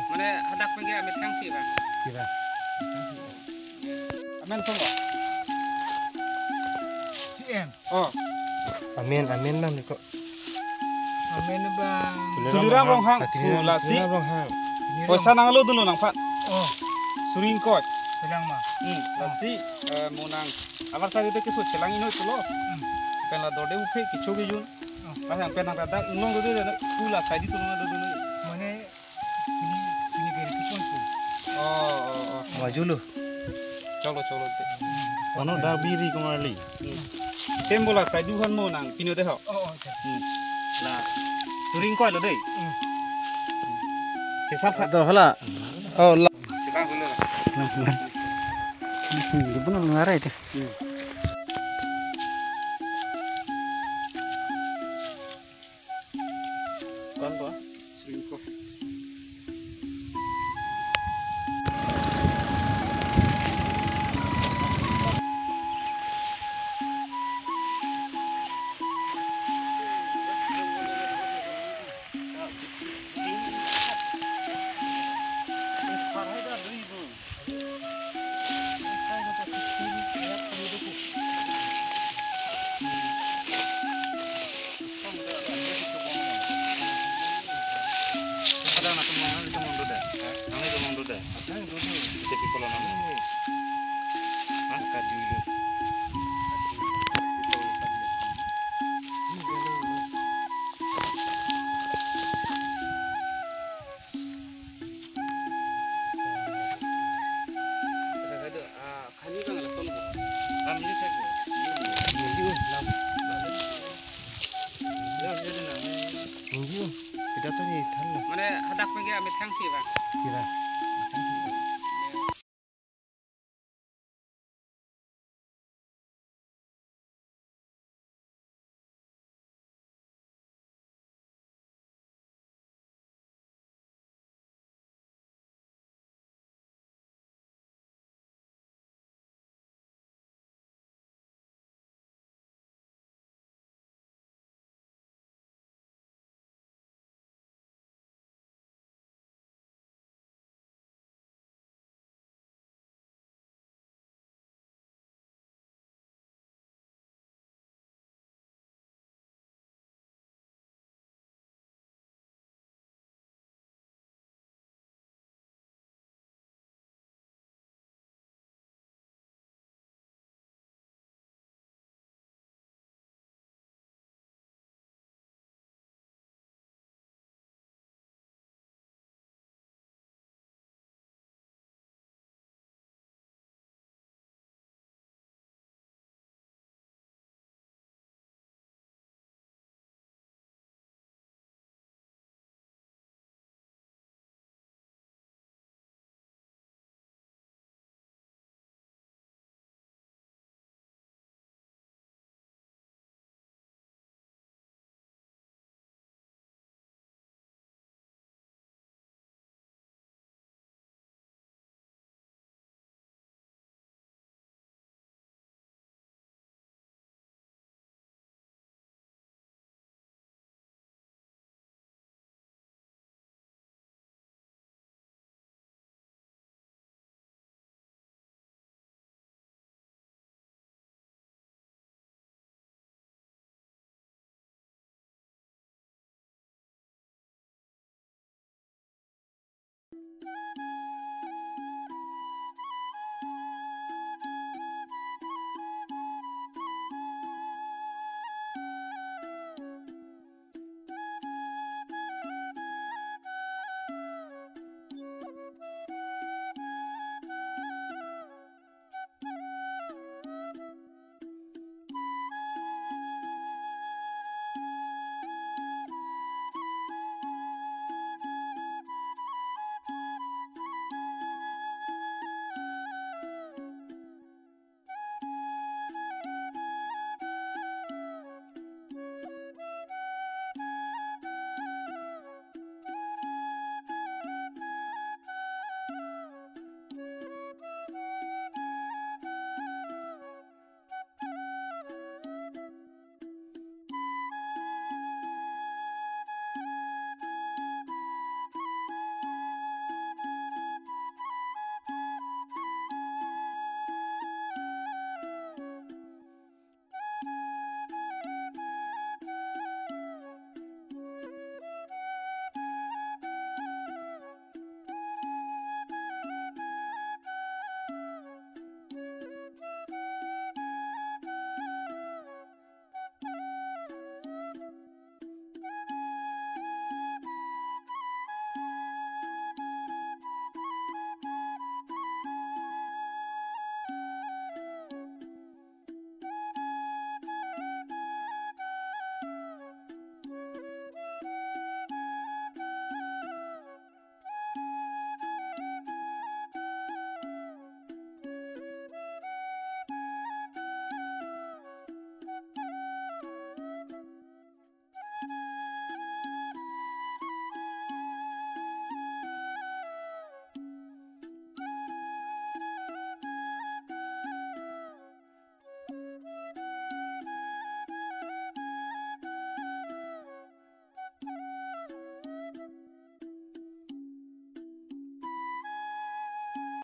Mana hadak pergi ambil tangki bang. Kira. Aman kok nggak? CM. Oh. Amin bang kok. Amin bang. Tulirang rong hang. Tulasi. Tulirang hang. Poisa nang lu dulu nang Pak. Oh. Suring kot. Bilang mah. Lasi munang. Alar tadi tu kisut celang ino tu lo. Penla dode upe kicu kijun. Pas yang penang rada ngulong dulu dan pula tadi tu nang dulu. Mana ini gari kupon tu. Oh. Maju lu. Chalo. Ano dah biri kemari. Tembola sai duhan munang pino deh. Oh. Lah. Suring kot lo deh. Kesap tak? Dah hala. Oh lah. Kita gula. Di mana mengarai tu? Kan ba? Suring kot. Ada nak kemana itu mundur dah. Nang itu mundur dah. Tapi kalau nang kaji dulu. Kami kan lah solo. Kami ni saya. Minggu. Kita tu ni than lah. Mana hadak pergi ambil tangki bang. Kira.